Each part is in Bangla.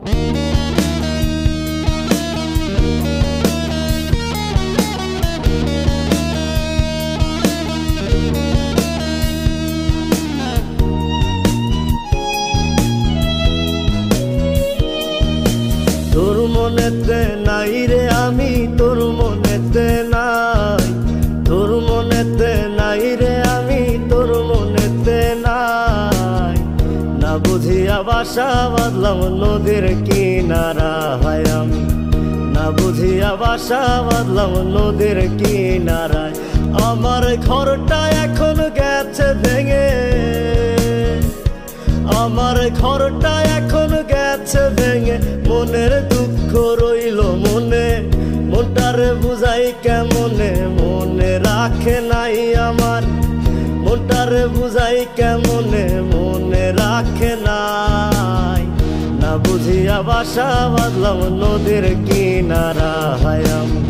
তোর মনেতে নাই রে আমি, তোর মনেতে নাই, তোর মনেতে নাই রে আমি, তোর মনেতে নাই। না বুঝিয়া বাসা বাঁধলাম নদীর কিনারা হয় আমি, না বুঝিয়া বাসা বাঁধলাম নদীর কিনারায়। আমার ঘরটা এখন গেছে ভেঙে, আমার ঘরটা এখন গেছে ভেঙে, মনের দুঃখ রইল মনে, মনটারে বুঝাই কেমনে, মনে রাখে নাই আমার, মনটারে বুঝাই কেমনে, মনে রাখে নাই। না বুঝিয়া বাসা বাঁধলাম নদীর কিনারা হয় আমি,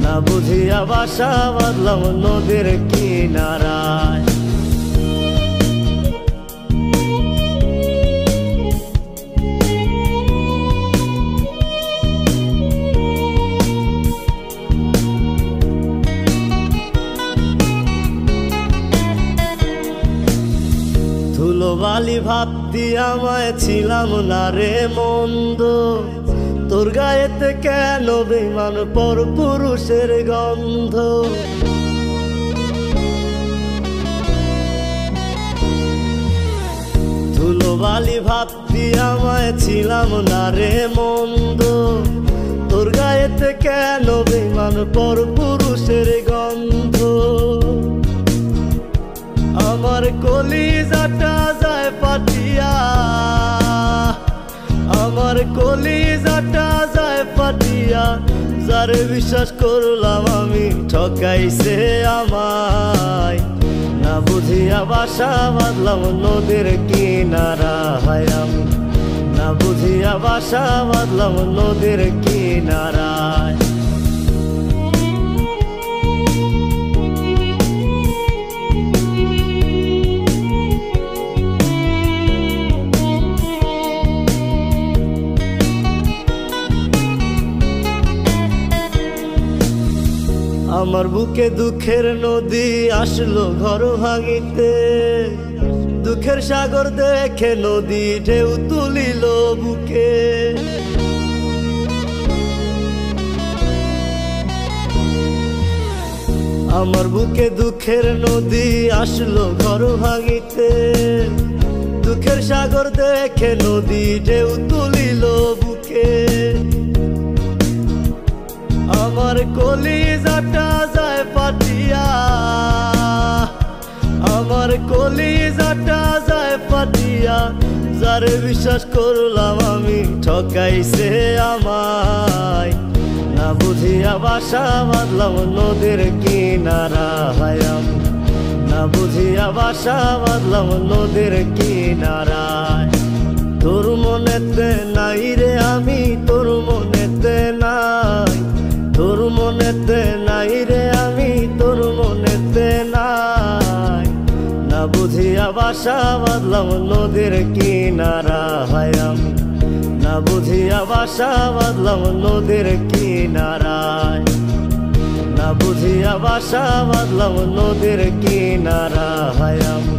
না বুঝিয়া বাসা বাঁধলাম নদীর কিনারায়। ধুলোবালি ভাবতি আমায় ছিলাম না রে মন্দ, তোর গায়েতে কেন বেমান পর পুরুষের গন্ধ। ধুলোবালি ভাবতি আমায় ছিলাম না রে মন্দ, তোর গায়েতে কেন বেমান পর পুরুষের গন্ধ। আমার কলিজাটা যায় ফাটিয়া, আমার কলিজাটা যায় ফাটিয়া, যারে বিশ্বাস করলাম আমি ঠকাইছে আমায়। না বুঝিয়া বাসা বাঁধলাম নদীর কিনারা হয় আমি, না বুঝিয়া বাসা বাঁধলাম নদীর কিনারায়। আমার বুকে দুঃখের নদী আসলো ঘর ভাঙিতে, দুঃখের সাগর দেখে নদী ঢেউ তুলিল বুকে। আমার বুকে দুঃখের নদী আসলো ঘর ভাঙিতে, দুঃখের সাগর দেখে নদী ঢেউ তুলিল বুকে। আমার কলিজাটা যায় ফাটিয়া, আমার কলিজাটা যায় ফাটিয়া, যারে বিশ্বাস করলাম আমি ঠকাইছে আমায়। না বুঝিয়া বাসা বাঁধলাম নদীর কিনারা হয় আমি, না বুঝিয়া বাসা বাঁধলাম নদীর কিনারায়। তোর মনেতে নাই রে আমি, তোর মনেতে নাই, তোর মনেতে নাই রে আমি, তোর মনেতে নাই। না বুঝিয়া বাসা বাঁধলাম নদীর কিনারা হয় আমি, না বুঝিয়া বাসা বাঁধলাম নদীর কিনারায়, না বুঝিয়া বাসা বাঁধলাম নদীর কিনারা হয় আমি,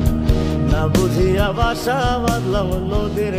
না বুঝিয়া বাসা বাঁধলাম নদীর